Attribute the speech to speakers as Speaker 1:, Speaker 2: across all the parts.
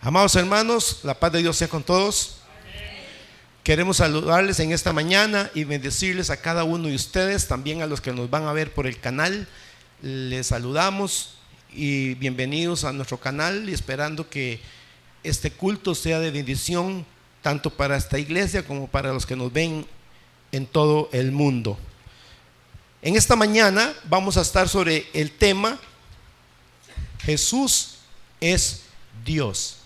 Speaker 1: Amados hermanos, la paz de Dios sea con todos. Queremos saludarles en esta mañana y bendecirles a cada uno de ustedes, también a los que nos van a ver por el canal. Les saludamos y bienvenidos a nuestro canal, y esperando que este culto sea de bendición tanto para esta iglesia como para los que nos ven en todo el mundo. En esta mañana vamos a estar sobre el tema Jesús es Dios.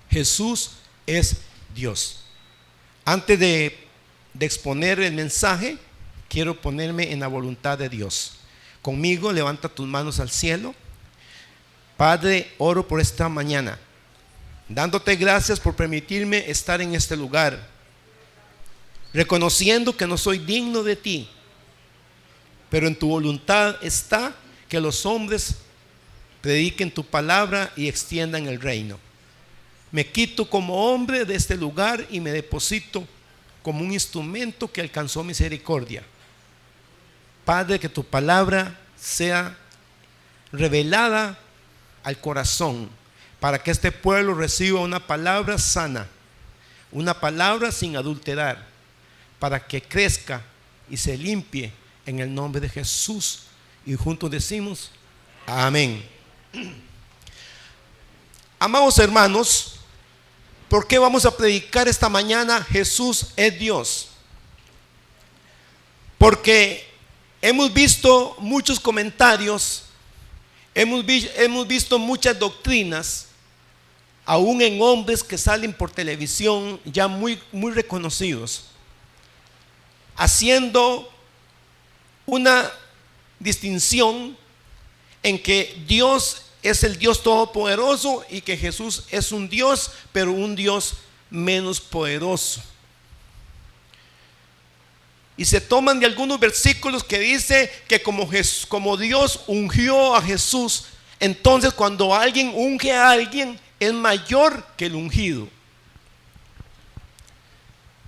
Speaker 1: Jesús es Dios. Antes de exponer el mensaje, quiero ponerme en la voluntad de Dios. Conmigo, levanta tus manos al cielo. Padre, oro por esta mañana, dándote gracias por permitirme estar en este lugar, reconociendo que no soy digno de ti, pero en tu voluntad está que los hombres prediquen tu palabra y extiendan el reino. Me quito como hombre de este lugar y me deposito como un instrumento que alcanzó misericordia. Padre, que tu palabra sea revelada al corazón, para que este pueblo reciba una palabra sana, una palabra sin adulterar, para que crezca y se limpie en el nombre de Jesús. Y juntos decimos amén. Amados hermanos, ¿por qué vamos a predicar esta mañana Jesús es Dios? Porque hemos visto muchos comentarios, hemos visto muchas doctrinas, aún en hombres que salen por televisión ya muy reconocidos, haciendo una distinción en que Dios es el Dios todopoderoso y que Jesús es un Dios, pero un Dios menos poderoso. Y se toman de algunos versículos que dice que como Dios ungió a Jesús, entonces cuando alguien unge a alguien es mayor que el ungido.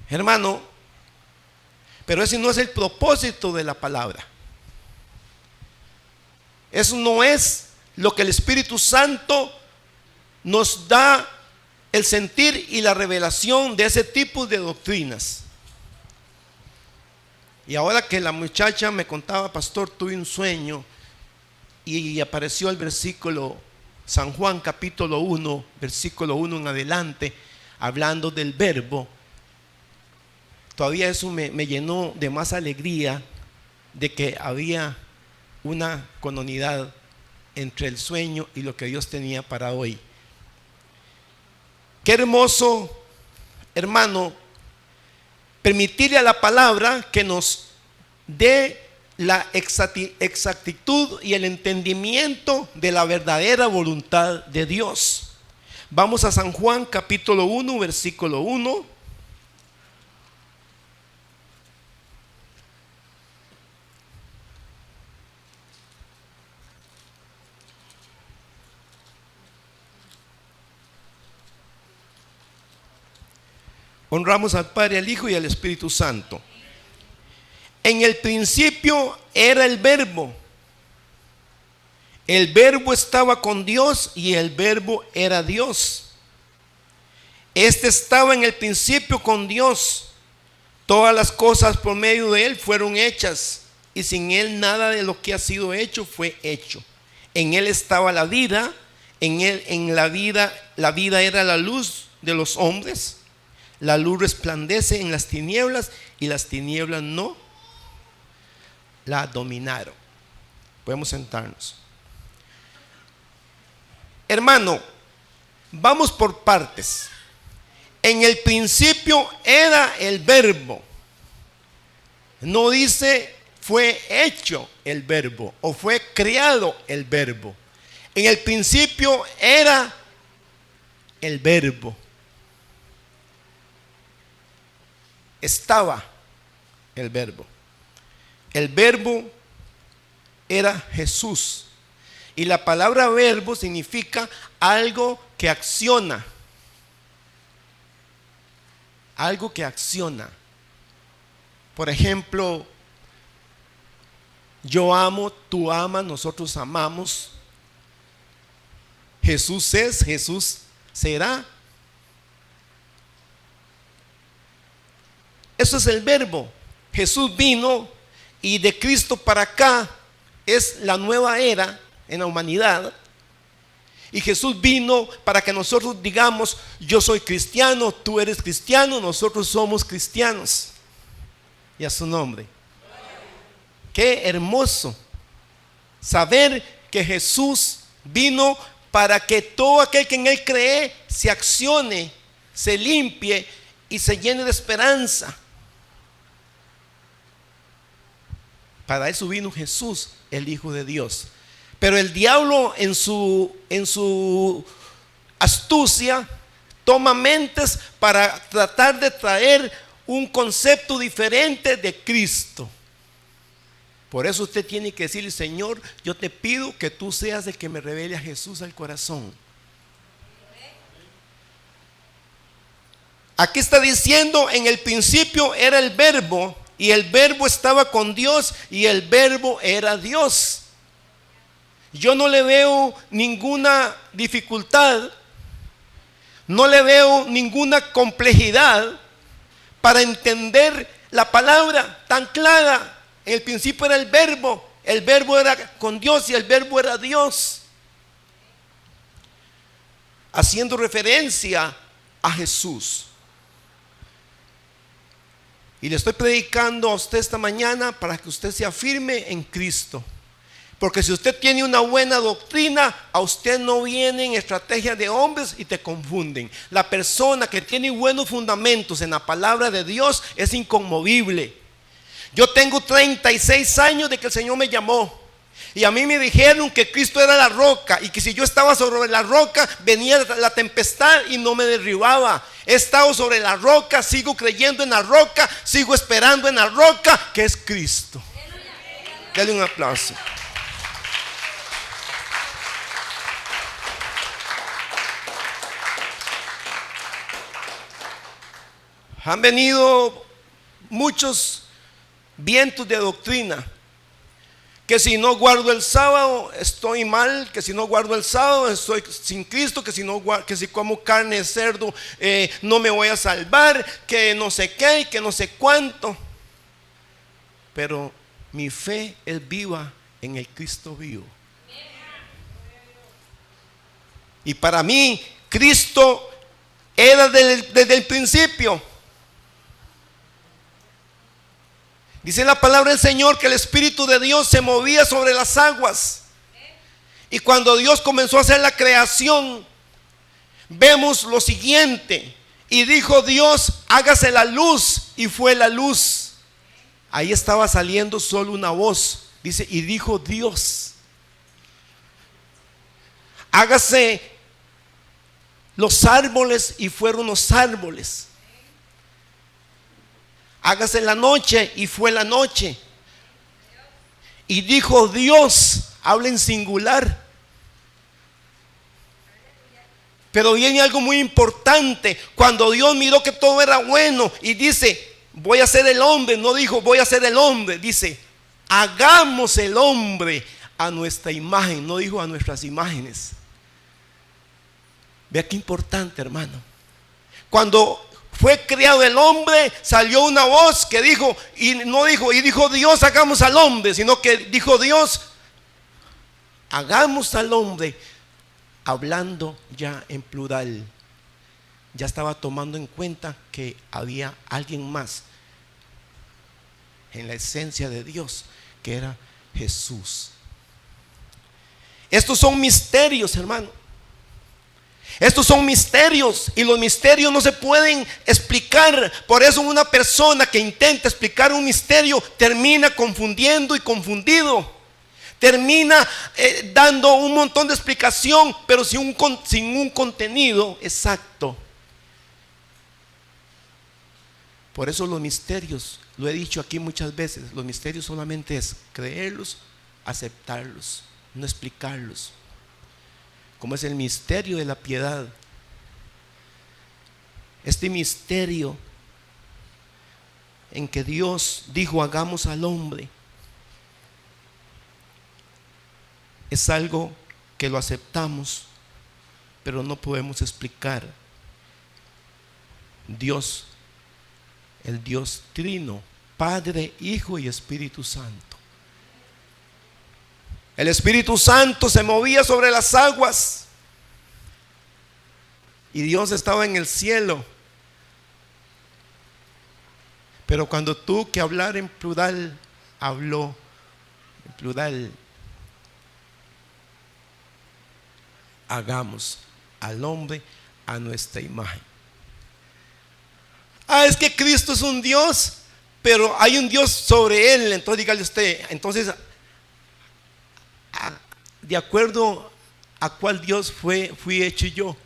Speaker 1: Hermano, pero ese no es el propósito de la palabra. Eso no es lo que el Espíritu Santo nos da el sentir y la revelación de ese tipo de doctrinas. Y ahora que la muchacha me contaba, pastor, tuve un sueño y apareció el versículo San Juan capítulo 1, versículo 1 en adelante, hablando del verbo. Todavía eso me llenó de más alegría de que había una cononidad entre el sueño y lo que Dios tenía para hoy. Qué hermoso, hermano, permitirle a la palabra que nos dé la exactitud y el entendimiento de la verdadera voluntad de Dios. Vamos a San Juan capítulo 1, versículo 1. Honramos al Padre, al Hijo y al Espíritu Santo. En el principio era el verbo. El verbo estaba con Dios y el verbo era Dios. Este estaba en el principio con Dios. Todas las cosas por medio de él fueron hechas, y sin él nada de lo que ha sido hecho fue hecho. En él estaba la vida, en la vida era la luz de los hombres. La luz resplandece en las tinieblas y las tinieblas no la dominaron. Podemos sentarnos. Hermano, vamos por partes. En el principio era el verbo. No dice fue hecho el verbo o fue creado el verbo. En el principio era el verbo. Estaba el verbo. El verbo era Jesús. Y la palabra verbo significa algo que acciona. Algo que acciona. Por ejemplo, yo amo, tú amas, nosotros amamos. Jesús es, Jesús será. Eso es el verbo. Jesús vino y de Cristo para acá es la nueva era en la humanidad. Y Jesús vino para que nosotros digamos: yo soy cristiano, tú eres cristiano, nosotros somos cristianos. Y a su nombre. Qué hermoso saber que Jesús vino para que todo aquel que en Él cree se accione, se limpie y se llene de esperanza. Para eso vino Jesús, el Hijo de Dios. Pero el diablo en su astucia toma mentes para tratar de traer un concepto diferente de Cristo. Por eso usted tiene que decirle: Señor, yo te pido que tú seas el que me revele a Jesús al corazón. Aquí está diciendo: en el principio era el verbo, y el verbo estaba con Dios, y el verbo era Dios. Yo no le veo ninguna dificultad, no le veo ninguna complejidad para entender la palabra tan clara. En el principio era el verbo era con Dios y el verbo era Dios, haciendo referencia a Jesús. Y le estoy predicando a usted esta mañana para que usted se afirme en Cristo. Porque si usted tiene una buena doctrina, a usted no vienen estrategias de hombres y te confunden. La persona que tiene buenos fundamentos en la palabra de Dios es inconmovible. Yo tengo 36 años de que el Señor me llamó. Y a mí me dijeron que Cristo era la roca, y que si yo estaba sobre la roca venía la tempestad y no me derribaba. He estado sobre la roca, sigo creyendo en la roca, sigo esperando en la roca, que es Cristo. Dale un aplauso. Han venido muchos vientos de doctrina: que si no guardo el sábado estoy mal, que si no guardo el sábado estoy sin Cristo, que si como carne de cerdo no me voy a salvar, que no sé qué y que no sé cuánto. Pero mi fe es viva en el Cristo vivo. Y para mí Cristo era desde el principio. Dice la palabra del Señor que el Espíritu de Dios se movía sobre las aguas. Y cuando Dios comenzó a hacer la creación, vemos lo siguiente: y dijo Dios: hágase la luz, y fue la luz. Ahí estaba saliendo solo una voz. Dice: y dijo Dios: hágase los árboles, y fueron los árboles. Hágase la noche, y fue la noche. Y dijo Dios, habla en singular. Pero viene algo muy importante. Cuando Dios miró que todo era bueno y dice: voy a ser el hombre, no dijo voy a ser el hombre, dice: hagamos el hombre a nuestra imagen, no dijo a nuestras imágenes. Vea qué importante, hermano. Cuando fue creado el hombre, salió una voz que dijo, y no dijo, y dijo Dios, hagamos al hombre, sino que dijo Dios, hagamos al hombre, hablando ya en plural. Ya estaba tomando en cuenta que había alguien más en la esencia de Dios, que era Jesús. Estos son misterios, hermano. Estos son misterios, y los misterios no se pueden explicar. Por eso una persona que intenta explicar un misterio termina confundiendo y confundido. Termina dando un montón de explicación, pero sin un contenido exacto. Por eso los misterios, lo he dicho aquí muchas veces, los misterios solamente es creerlos, aceptarlos, no explicarlos. Como es el misterio de la piedad. Este misterio en que Dios dijo hagamos al hombre, es algo que lo aceptamos pero no podemos explicar Dios, el Dios trino, Padre, Hijo y Espíritu Santo. El Espíritu Santo se movía sobre las aguas y Dios estaba en el cielo. Pero cuando tuvo que hablar en plural, habló en plural. Hagamos al hombre a nuestra imagen. Es que Cristo es un Dios, pero hay un Dios sobre él. Entonces dígale usted, entonces, de acuerdo a cuál Dios fui hecho yo.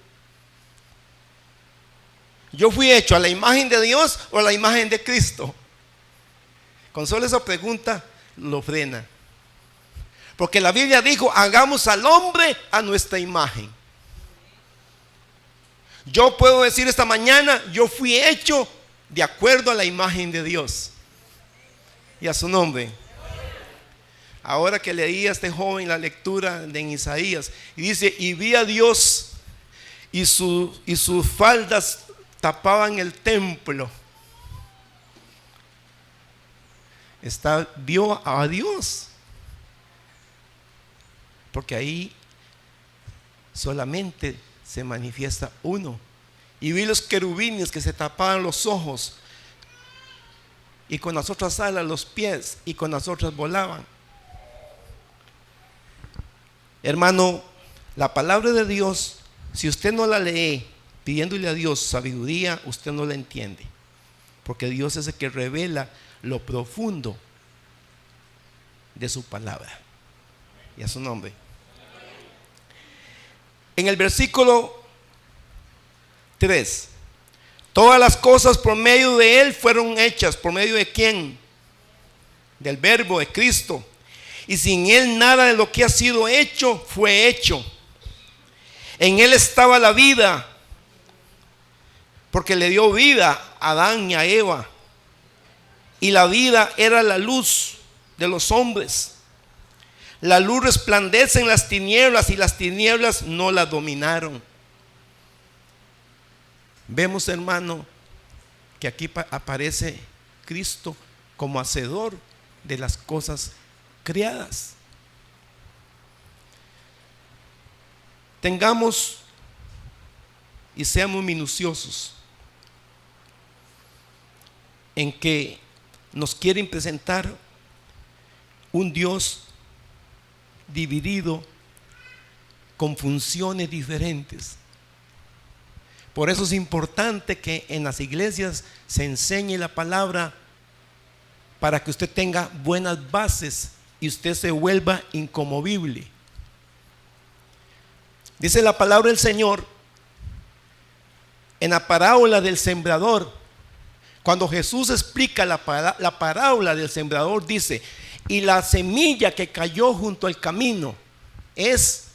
Speaker 1: ¿Yo fui hecho a la imagen de Dios o a la imagen de Cristo? Con solo esa pregunta lo frena. Porque la Biblia dijo, hagamos al hombre a nuestra imagen. Yo puedo decir esta mañana, yo fui hecho de acuerdo a la imagen de Dios y a su nombre. Ahora que leía a este joven la lectura de Isaías, y dice, y vi a Dios y sus faldas tapaban el templo. Vio a Dios, porque ahí solamente se manifiesta uno. Y vi los querubines que se tapaban los ojos, y con las otras alas los pies, y con las otras volaban. Hermano, la palabra de Dios, si usted no la lee pidiéndole a Dios sabiduría, usted no la entiende, porque Dios es el que revela lo profundo de su palabra. Y a su nombre. En el versículo 3, todas las cosas por medio de Él fueron hechas. ¿Por medio de quién? Del Verbo, de Cristo. Y sin Él nada de lo que ha sido hecho fue hecho. En Él estaba la vida, porque le dio vida a Adán y a Eva. Y la vida era la luz de los hombres. La luz resplandece en las tinieblas y las tinieblas no la dominaron. Vemos, hermano, que aquí aparece Cristo como hacedor de las cosas creadas. Tengamos y seamos minuciosos en que nos quieren presentar un Dios dividido con funciones diferentes. Por eso es importante que en las iglesias se enseñe la palabra, para que usted tenga buenas bases y usted se vuelva inconmovible. Dice la palabra del Señor en la parábola del sembrador. Cuando Jesús explica la parábola del sembrador, dice: y la semilla que cayó junto al camino es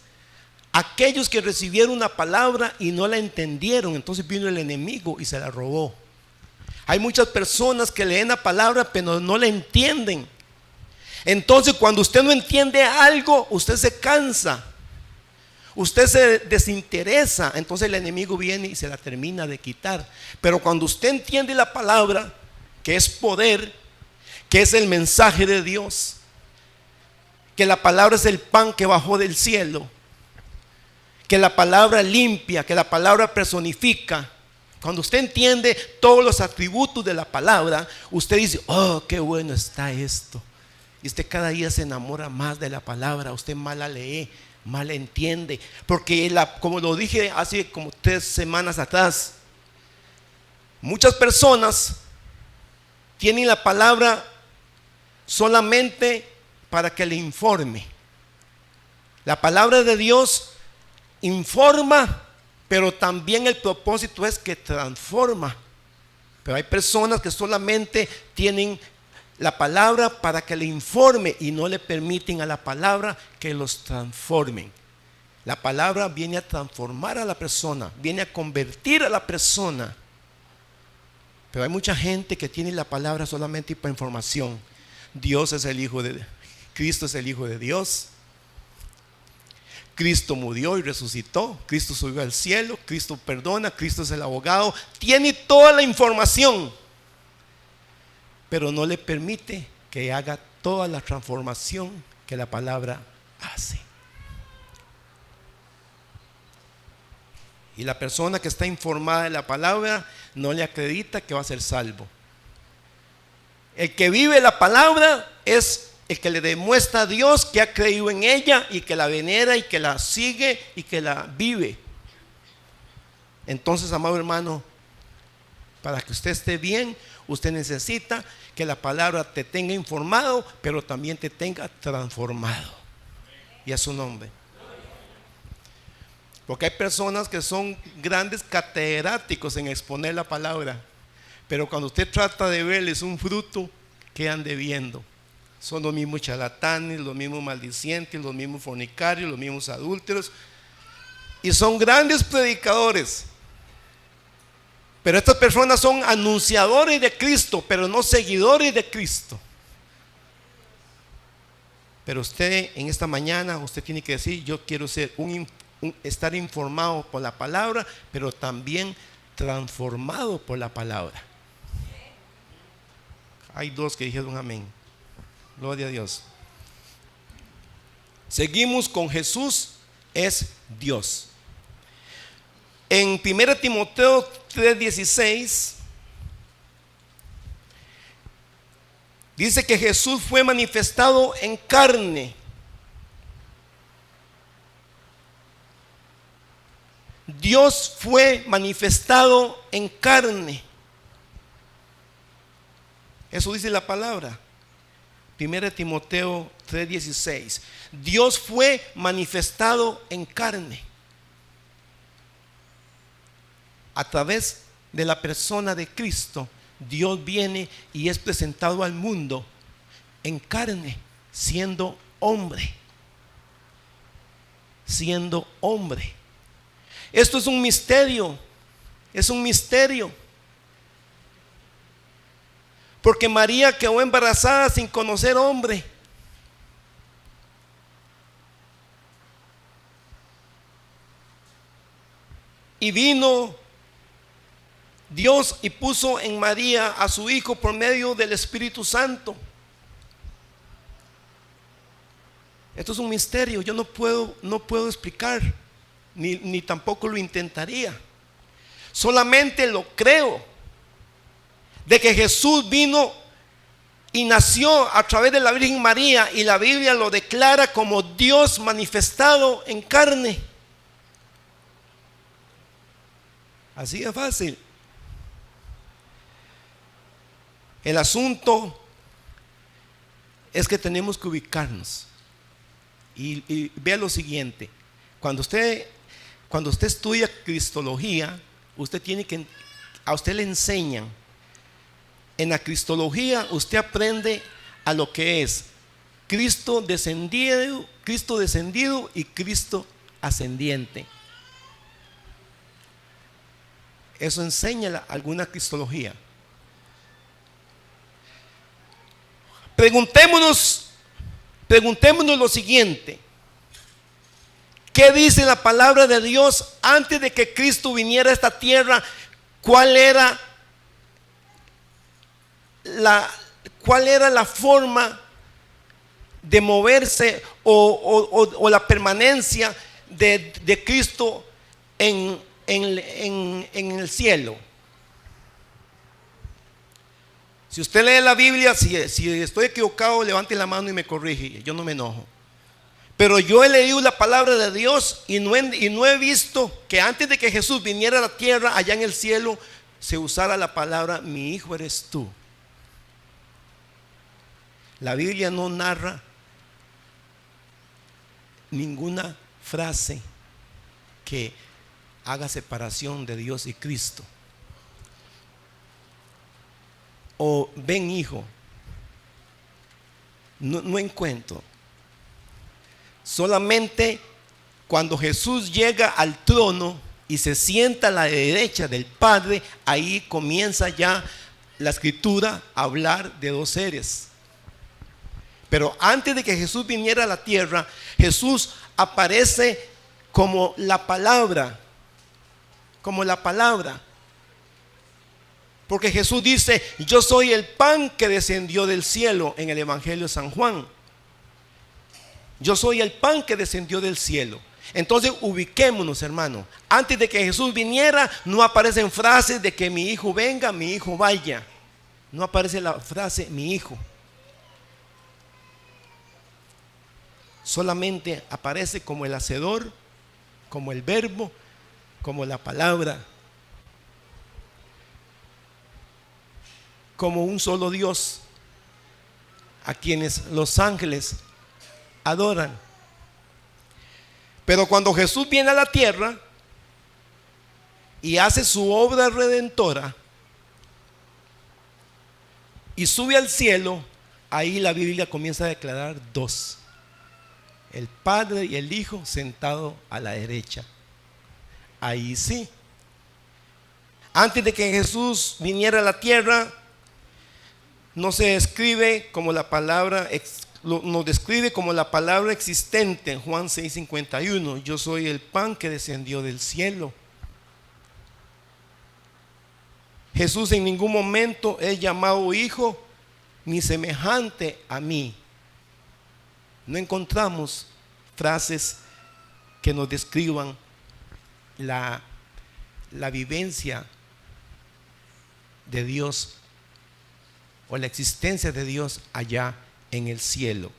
Speaker 1: aquellos que recibieron una palabra y no la entendieron. Entonces vino el enemigo y se la robó. Hay muchas personas que leen la palabra pero no la entienden. Entonces cuando usted no entiende algo, usted se cansa, usted se desinteresa. Entonces el enemigo viene y se la termina de quitar. Pero cuando usted entiende la palabra, que es poder, que es el mensaje de Dios, que la palabra es el pan que bajó del cielo, que la palabra limpia, que la palabra personifica. Cuando usted entiende todos los atributos de la palabra, usted dice: oh, qué bueno está esto. Y usted cada día se enamora más de la palabra. Usted más la lee, más la entiende. Porque como lo dije hace como 3 semanas atrás, muchas personas tienen la palabra solamente para que le informe. La palabra de Dios informa, pero también el propósito es que transforma. Pero hay personas que solamente tienen la palabra para que le informe y no le permiten a la palabra que los transformen. La palabra viene a transformar a la persona, viene a convertir a la persona. Pero hay mucha gente que tiene la palabra solamente para información. Dios es el Hijo de Cristo, es el Hijo de Dios. Cristo murió y resucitó, Cristo subió al cielo, Cristo perdona, Cristo es el abogado, tiene toda la información, pero no le permite que haga toda la transformación que la palabra hace. Y la persona que está informada de la palabra no le acredita que va a ser salvo. El que vive la palabra es el que le demuestra a Dios que ha creído en ella y que la venera y que la sigue y que la vive. Entonces, amado hermano, para que usted esté bien, usted necesita que la palabra te tenga informado, pero también te tenga transformado. Y a su nombre. Porque hay personas que son grandes catedráticos en exponer la palabra, pero cuando usted trata de verles un fruto, quedan debiendo. Son los mismos charlatanes, los mismos maldicientes, los mismos fornicarios, los mismos adúlteros, y son grandes predicadores. Pero estas personas son anunciadores de Cristo, pero no seguidores de Cristo. Pero usted en esta mañana, usted tiene que decir: yo quiero ser estar informado por la palabra, pero también transformado por la palabra. Hay dos que dijeron amén. Gloria a Dios. Seguimos con Jesús es Dios. En 1 Timoteo 3:16 dice que Jesús fue manifestado en carne. Dios fue manifestado en carne. Eso dice la palabra. 1 Timoteo 3:16. Dios fue manifestado en carne. A través de la persona de Cristo, Dios viene y es presentado al mundo en carne, siendo hombre. Siendo hombre. Esto es un misterio. Es un misterio. Porque María quedó embarazada sin conocer hombre. Y vino Dios y puso en María a su hijo por medio del Espíritu Santo. Esto es un misterio. Yo no puedo explicar, ni tampoco lo intentaría. Solamente lo creo, de que Jesús vino y nació a través de la Virgen María, y la Biblia lo declara como Dios manifestado en carne. Así de fácil. El asunto es que tenemos que ubicarnos y vea lo siguiente. Cuando usted estudia cristología, a usted le enseñan. En la cristología usted aprende a lo que es Cristo descendido y Cristo ascendiente. Eso enseña alguna cristología. Preguntémonos lo siguiente: ¿qué dice la palabra de Dios antes de que Cristo viniera a esta tierra? ¿Cuál era la forma de moverse o la permanencia de Cristo en el cielo? Si usted lee la Biblia, si estoy equivocado, levante la mano y me corrige. Yo no me enojo. Pero yo he leído la palabra de Dios y no he visto que antes de que Jesús viniera a la tierra, allá en el cielo, se usara la palabra: mi hijo eres tú. La Biblia no narra ninguna frase que haga separación de Dios y Cristo. O ven, hijo. No encuentro. Solamente cuando Jesús llega al trono y se sienta a la derecha del Padre, ahí comienza ya la Escritura a hablar de dos seres. Pero antes de que Jesús viniera a la tierra, Jesús aparece como la palabra, como la palabra. Porque Jesús dice, yo soy el pan que descendió del cielo en el Evangelio de San Juan. Yo soy el pan que descendió del cielo. Entonces ubiquémonos, hermano. Antes de que Jesús viniera, no aparecen frases de que mi hijo venga, mi hijo vaya. No aparece la frase mi hijo. Solamente aparece como el hacedor, como el verbo, como la palabra, como un solo Dios, a quienes los ángeles adoran. Pero cuando Jesús viene a la tierra y hace su obra redentora y sube al cielo, ahí la Biblia comienza a declarar dos: el Padre y el Hijo sentado a la derecha. Ahí sí. Antes de que Jesús viniera a la tierra, no se describe como la palabra, nos describe como la palabra existente en Juan 6:51. Yo soy el pan que descendió del cielo. Jesús en ningún momento es llamado hijo ni semejante a mí. No encontramos frases que nos describan la vivencia de Dios o la existencia de Dios allá en el cielo.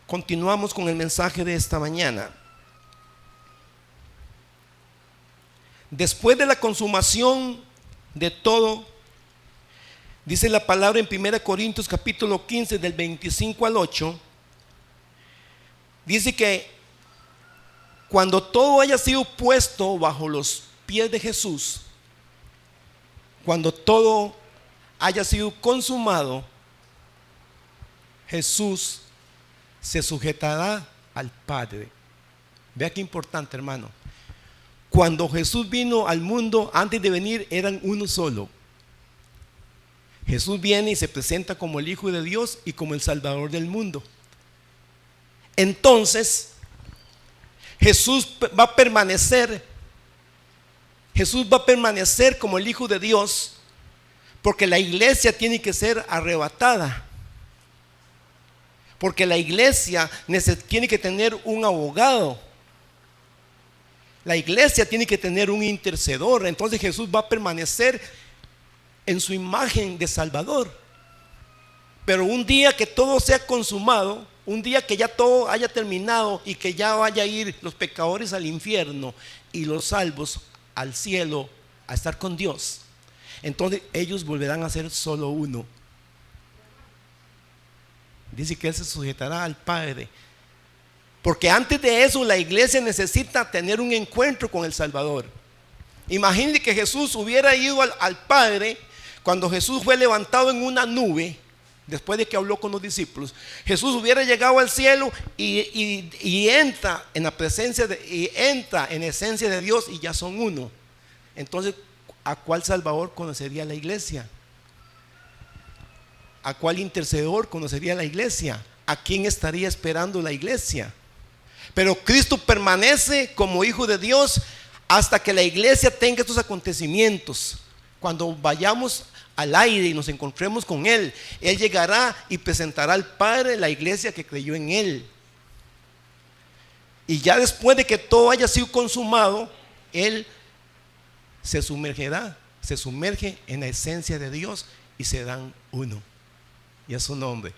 Speaker 1: Continuamos con el mensaje de esta mañana. Después de la consumación de todo, dice la palabra en 1 Corintios capítulo 15 del 25 al 8, dice que cuando todo haya sido puesto bajo los pies de Jesús, cuando todo haya sido consumado, Jesús se sujetará al Padre. Vea qué importante, hermano. Cuando Jesús vino al mundo, antes de venir eran uno solo. Jesús viene y se presenta como el Hijo de Dios y como el Salvador del mundo. Entonces, Jesús va a permanecer como el Hijo de Dios, porque la iglesia tiene que ser arrebatada. Porque la iglesia tiene que tener un abogado. La iglesia tiene que tener un intercedor. Entonces Jesús va a permanecer en su imagen de Salvador. Pero un día que todo sea consumado, un día que ya todo haya terminado y que ya vaya a ir los pecadores al infierno y los salvos al cielo a estar con Dios, entonces ellos volverán a ser solo uno. Dice que Él se sujetará al Padre. Porque antes de eso la iglesia necesita tener un encuentro con el Salvador. Imagínense que Jesús hubiera ido al Padre cuando Jesús fue levantado en una nube. Después de que habló con los discípulos, Jesús hubiera llegado al cielo y entra en la presencia y entra en esencia de Dios y ya son uno. Entonces, ¿a cuál Salvador conocería la iglesia? ¿A cuál intercedor conocería la iglesia? ¿A quién estaría esperando la iglesia? Pero Cristo permanece como Hijo de Dios hasta que la iglesia tenga estos acontecimientos. Cuando vayamos al aire y nos encontremos con Él, Él llegará y presentará al Padre la iglesia que creyó en Él. Y ya después de que todo haya sido consumado, Él se sumerge en la esencia de Dios y se dan uno. Y es su nombre.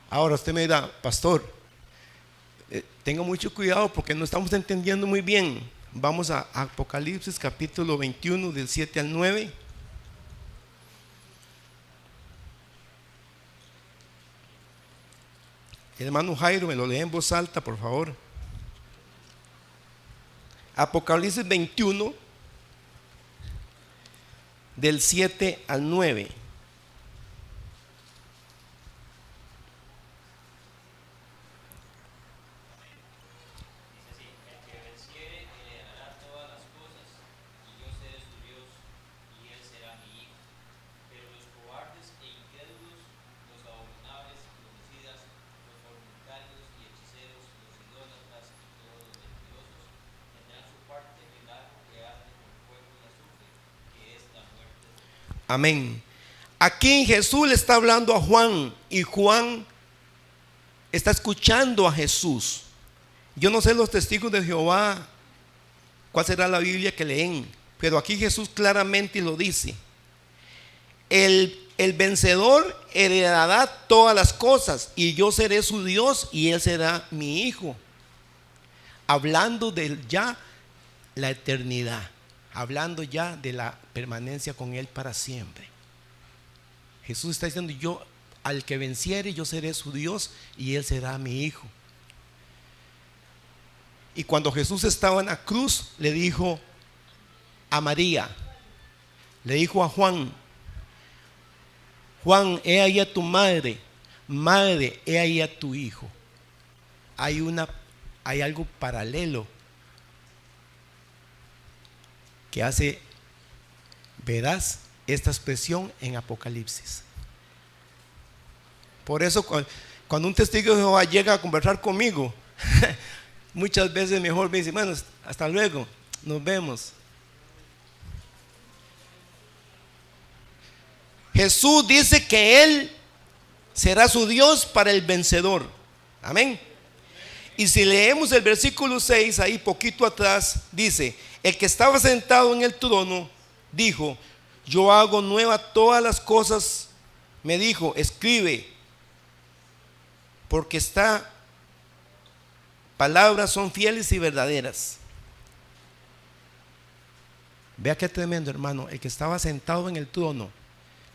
Speaker 1: Ahora usted me dirá, pastor, tenga mucho cuidado porque no estamos entendiendo muy bien. Vamos a Apocalipsis capítulo 21 del 7 al 9. El hermano Jairo me lo lee en voz alta, por favor. Apocalipsis 21 del 7 al 9. Amén. Aquí Jesús le está hablando a Juan y Juan está escuchando a Jesús. Yo no sé los testigos de Jehová cuál será la Biblia que leen, pero aquí Jesús claramente lo dice. El vencedor heredará todas las cosas y yo seré su Dios y él será mi hijo. Hablando de ya la eternidad, hablando ya de la permanencia con él para siempre. Jesús está diciendo: yo, al que venciere, yo seré su Dios y él será mi hijo. Y cuando Jesús estaba en la cruz, le dijo a María, le dijo a Juan: Juan, he ahí a tu madre, madre, he ahí a tu hijo. Hay algo paralelo que hace veraz esta expresión en Apocalipsis. Por eso cuando un testigo de Jehová llega a conversar conmigo, muchas veces mejor me dice: bueno, hasta luego, nos vemos. Jesús dice que Él será su Dios para el vencedor. Amén. Y si leemos el versículo 6, ahí poquito atrás, dice: el que estaba sentado en el trono dijo: yo hago nueva todas las cosas. Me dijo: escribe, porque estas palabras son fieles y verdaderas. Vea qué tremendo, hermano. El que estaba sentado en el trono,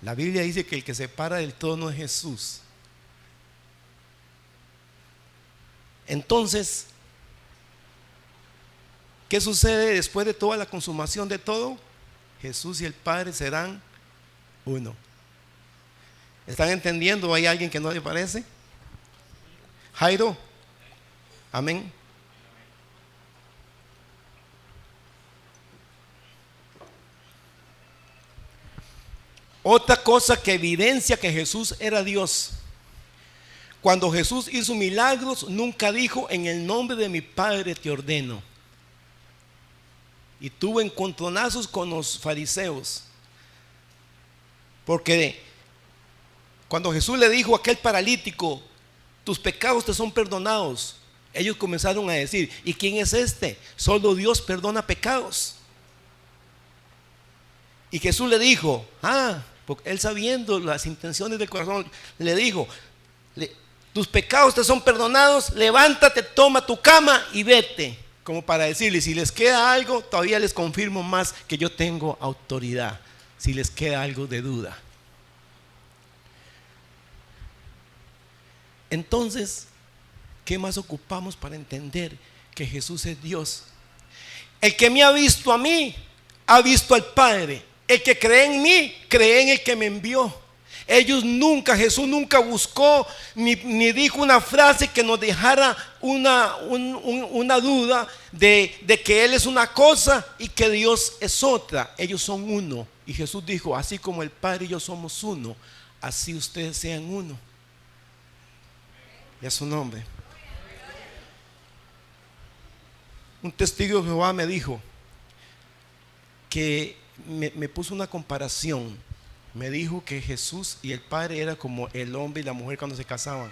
Speaker 1: la Biblia dice que el que se para del trono es Jesús. Entonces, ¿qué sucede después de toda la consumación de todo? Jesús y el Padre serán uno. ¿Están entendiendo? ¿Hay alguien que no le parece? Jairo, amén. Otra cosa que evidencia que Jesús era Dios: cuando Jesús hizo milagros, nunca dijo: en el nombre de mi Padre te ordeno. Y tuvo encontronazos con los fariseos, porque cuando Jesús le dijo a aquel paralítico: tus pecados te son perdonados, ellos comenzaron a decir: ¿y quién es este? Solo Dios perdona pecados. Y Jesús le dijo, porque él, sabiendo las intenciones del corazón, le dijo: tus pecados te son perdonados, levántate, toma tu cama y vete. Como para decirle: si les queda algo, todavía les confirmo más que yo tengo autoridad, si les queda algo de duda. Entonces, ¿qué más ocupamos para entender que Jesús es Dios? El que me ha visto a mí, ha visto al Padre. El que cree en mí, cree en el que me envió. Jesús nunca buscó ni dijo una frase que nos dejara una duda de que Él es una cosa y que Dios es otra. Ellos son uno. Y Jesús dijo: así como el Padre y yo somos uno, así ustedes sean uno. Y a su nombre. Un testigo de Jehová me dijo que me puso una comparación. Me dijo que Jesús y el Padre era como el hombre y la mujer cuando se casaban.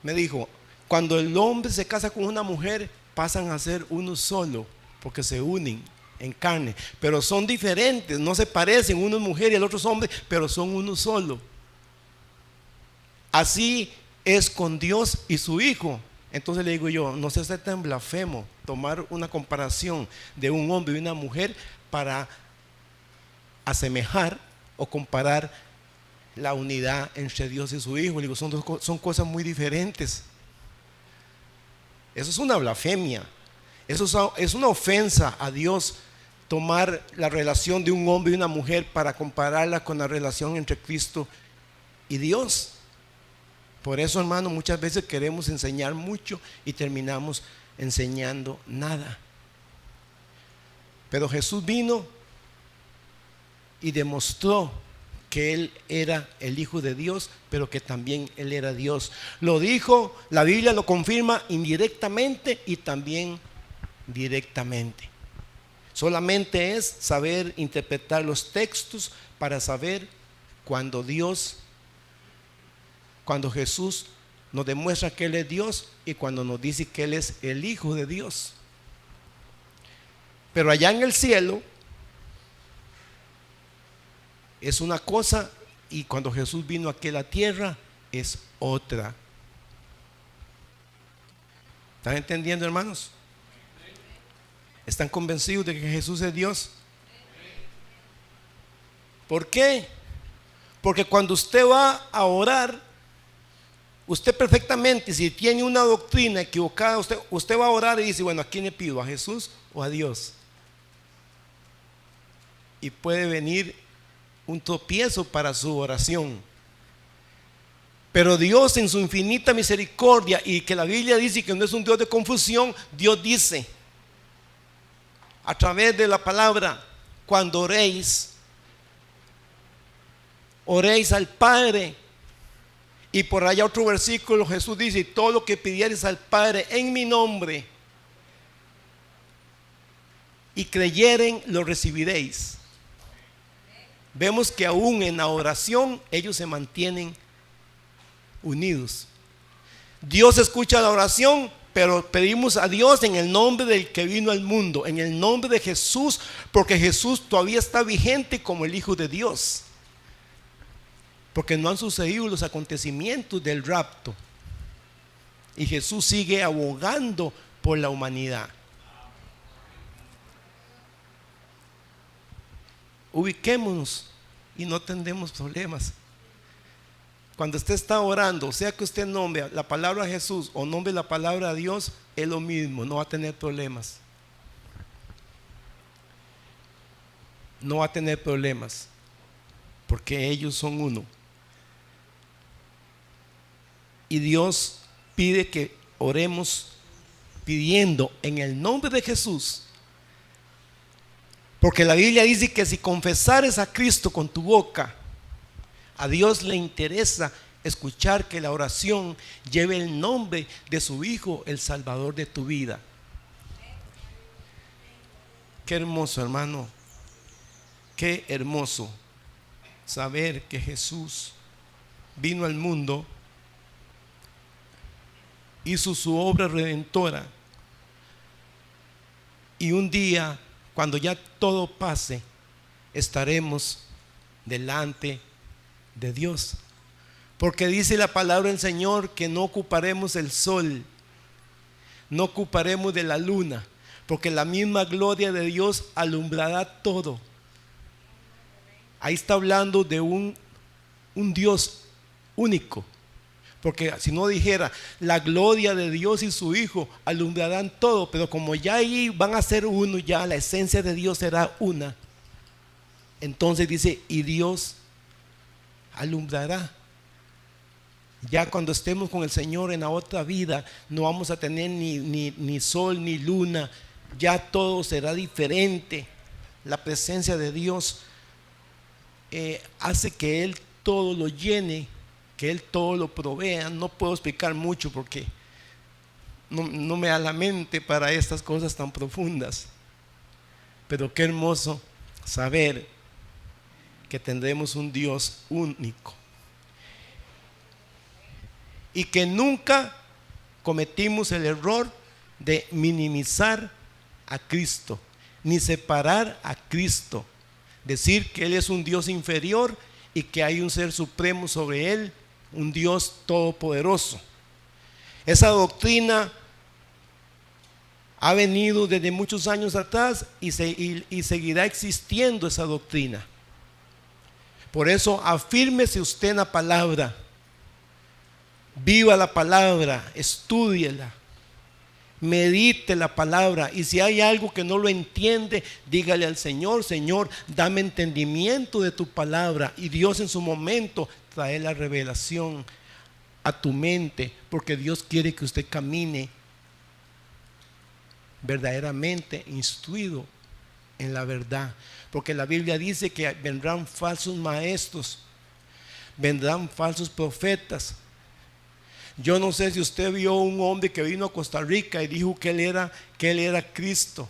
Speaker 1: Me dijo: cuando el hombre se casa con una mujer, pasan a ser uno solo, porque se unen en carne, pero son diferentes, no se parecen. Uno es mujer y el otro es hombre, pero son uno solo. Así es con Dios y su Hijo. Entonces le digo yo: no se sea tan blasfemo tomar una comparación de un hombre y una mujer para asemejar o comparar la unidad entre Dios y su Hijo. Le digo: son cosas muy diferentes. Eso es una blasfemia. Eso es una ofensa a Dios, tomar la relación de un hombre y una mujer para compararla con la relación entre Cristo y Dios. Por eso, hermano, muchas veces queremos enseñar mucho y terminamos enseñando nada. Pero Jesús vino y demostró que Él era el Hijo de Dios, pero que también Él era Dios. Lo dijo, la Biblia lo confirma indirectamente y también directamente. Solamente es saber interpretar los textos para saber cuando Jesús nos demuestra que Él es Dios y cuando nos dice que Él es el Hijo de Dios. Pero allá en el cielo es una cosa y cuando Jesús vino aquí a la tierra es otra. ¿Están entendiendo, hermanos? ¿Están convencidos de que Jesús es Dios? ¿Por qué? Porque cuando usted va a orar, usted perfectamente, si tiene una doctrina equivocada, usted va a orar y dice, bueno, ¿a quién le pido? ¿A Jesús o a Dios? Y puede venir un tropiezo para su oración. Pero Dios, en su infinita misericordia, y que la Biblia dice que no es un Dios de confusión, Dios dice a través de la palabra: cuando oréis al Padre. Y por allá otro versículo Jesús dice: y todo lo que pidiereis al Padre en mi nombre y creyeren, lo recibiréis. Vemos que aún en la oración ellos se mantienen unidos. Dios escucha la oración, pero pedimos a Dios en el nombre del que vino al mundo, en el nombre de Jesús, porque Jesús todavía está vigente como el Hijo de Dios, porque no han sucedido los acontecimientos del rapto y Jesús sigue abogando por la humanidad. Ubiquémonos y no tendremos problemas. Cuando usted está orando, sea que usted nombre la palabra Jesús o nombre la palabra Dios, es lo mismo, no va a tener problemas. No va a tener problemas, porque ellos son uno. Y Dios pide que oremos pidiendo en el nombre de Jesús. Porque la Biblia dice que si confesares a Cristo con tu boca, a Dios le interesa escuchar que la oración lleve el nombre de su Hijo, el Salvador de tu vida. Qué hermoso, hermano. Qué hermoso saber que Jesús vino al mundo, hizo su obra redentora, y un día, cuando ya todo pase, estaremos delante de Dios. Porque dice la palabra del Señor que no ocuparemos el sol, no ocuparemos de la luna, porque la misma gloria de Dios alumbrará todo. Ahí está hablando de un Dios único. Porque si no dijera, la gloria de Dios y su Hijo alumbrarán todo, pero como ya ahí van a ser uno, ya la esencia de Dios será una. Entonces dice, y Dios alumbrará. Ya cuando estemos con el Señor en la otra vida, no vamos a tener ni sol ni luna, ya todo será diferente. La presencia de Dios hace que Él todo lo llene, que Él todo lo provea. No puedo explicar mucho porque no me da la mente para estas cosas tan profundas, pero qué hermoso saber que tendremos un Dios único y que nunca cometimos el error de minimizar a Cristo, ni separar a Cristo, decir que Él es un Dios inferior y que hay un ser supremo sobre Él, un Dios todopoderoso. Esa doctrina ha venido desde muchos años atrás y seguirá existiendo esa doctrina. Por eso afírmese usted en la palabra, viva la palabra, estúdiela, medite la palabra, y si hay algo que no lo entiende, dígale al Señor: Señor, dame entendimiento de tu palabra, y Dios en su momento trae la revelación a tu mente, porque Dios quiere que usted camine verdaderamente instruido en la verdad, porque la Biblia dice que vendrán falsos maestros, vendrán falsos profetas. Yo no sé si usted vio un hombre que vino a Costa Rica y dijo que él era Cristo,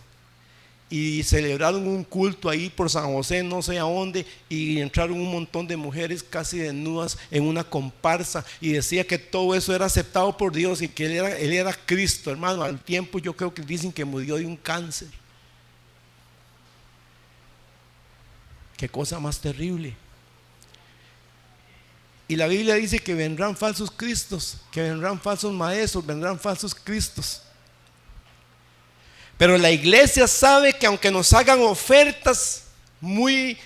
Speaker 1: y celebraron un culto ahí por San José, no sé a dónde, y entraron un montón de mujeres casi desnudas en una comparsa, y decía que todo eso era aceptado por Dios y que él era Cristo, hermano. Al tiempo yo creo que dicen que murió de un cáncer. Qué cosa más terrible. Y la Biblia dice que vendrán falsos cristos, que vendrán falsos maestros, vendrán falsos cristos. Pero la iglesia sabe que aunque nos hagan ofertas muy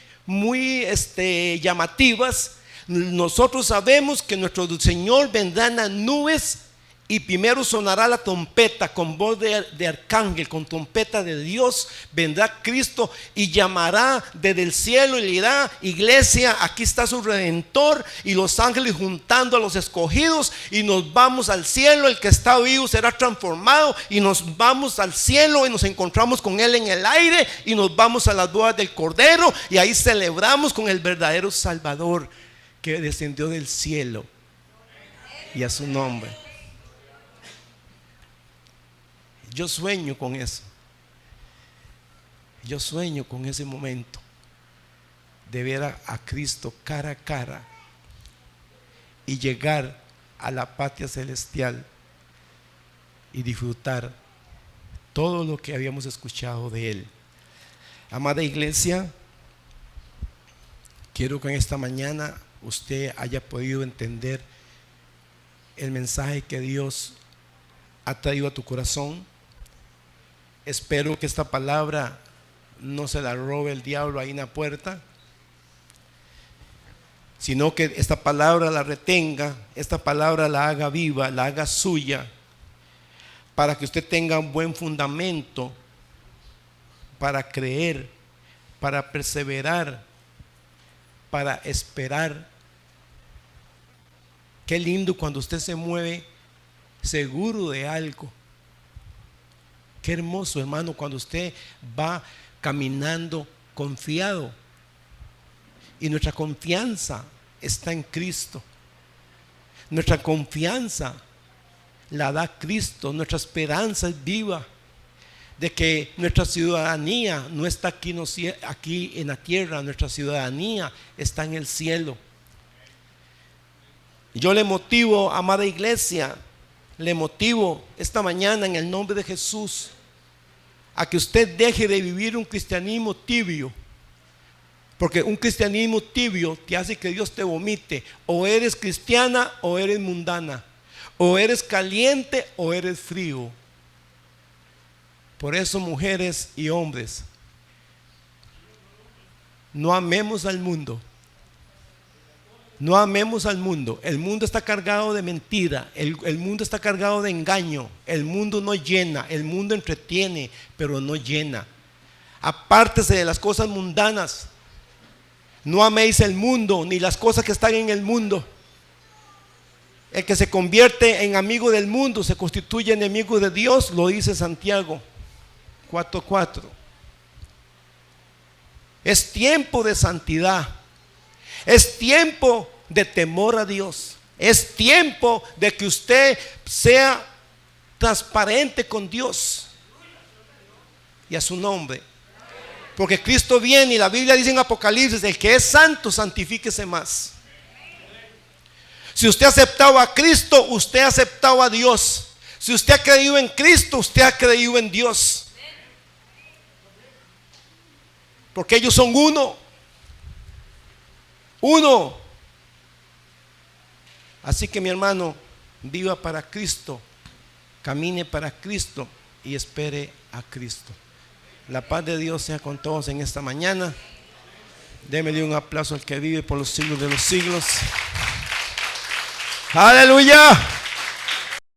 Speaker 1: llamativas, nosotros sabemos que nuestro Señor vendrá en las nubes y primero sonará la trompeta con voz de arcángel, con trompeta de Dios. Vendrá Cristo y llamará desde el cielo y le dirá: iglesia, aquí está su Redentor, y los ángeles juntando a los escogidos, y nos vamos al cielo. El que está vivo será transformado y nos vamos al cielo y nos encontramos con Él en el aire y nos vamos a las bodas del Cordero, y ahí celebramos con el verdadero Salvador que descendió del cielo, y a su nombre. Yo sueño con eso. Yo sueño con ese momento de ver a Cristo cara a cara y llegar a la patria celestial y disfrutar todo lo que habíamos escuchado de Él. Amada iglesia, quiero que en esta mañana usted haya podido entender el mensaje que Dios ha traído a tu corazón. Espero que esta palabra no se la robe el diablo ahí en la puerta, sino que esta palabra la retenga, esta palabra la haga viva, la haga suya, para que usted tenga un buen fundamento para creer, para perseverar, para esperar. Qué lindo cuando usted se mueve seguro de algo. Qué hermoso, hermano, cuando usted va caminando confiado. Y nuestra confianza está en Cristo. Nuestra confianza la da Cristo. Nuestra esperanza es viva de que nuestra ciudadanía no está aquí en la tierra. Nuestra ciudadanía está en el cielo. Yo le motivo, amada iglesia, le motivo esta mañana en el nombre de Jesús a que usted deje de vivir un cristianismo tibio, porque un cristianismo tibio te hace que Dios te vomite. O eres cristiana o eres mundana, o eres caliente o eres frío. Por eso, mujeres y hombres, no amemos al mundo. No amemos al mundo. El mundo está cargado de mentira. El mundo está cargado de engaño. El mundo no llena. El mundo entretiene, pero no llena. Apártese de las cosas mundanas. No améis el mundo ni las cosas que están en el mundo. El que se convierte en amigo del mundo se constituye enemigo de Dios, lo dice Santiago 4:4. Es tiempo de santidad. Es tiempo de temor a Dios. Es tiempo de que usted sea transparente con Dios y a su nombre. Porque Cristo viene y la Biblia dice en Apocalipsis: el que es santo, santifíquese más. Si usted ha aceptado a Cristo, usted ha aceptado a Dios. Si usted ha creído en Cristo, usted ha creído en Dios. Porque ellos son uno. Uno. Así que, mi hermano, viva para Cristo, camine para Cristo y espere a Cristo. La paz de Dios sea con todos en esta mañana. Démele un aplauso al que vive por los siglos de los siglos. ¡Aleluya!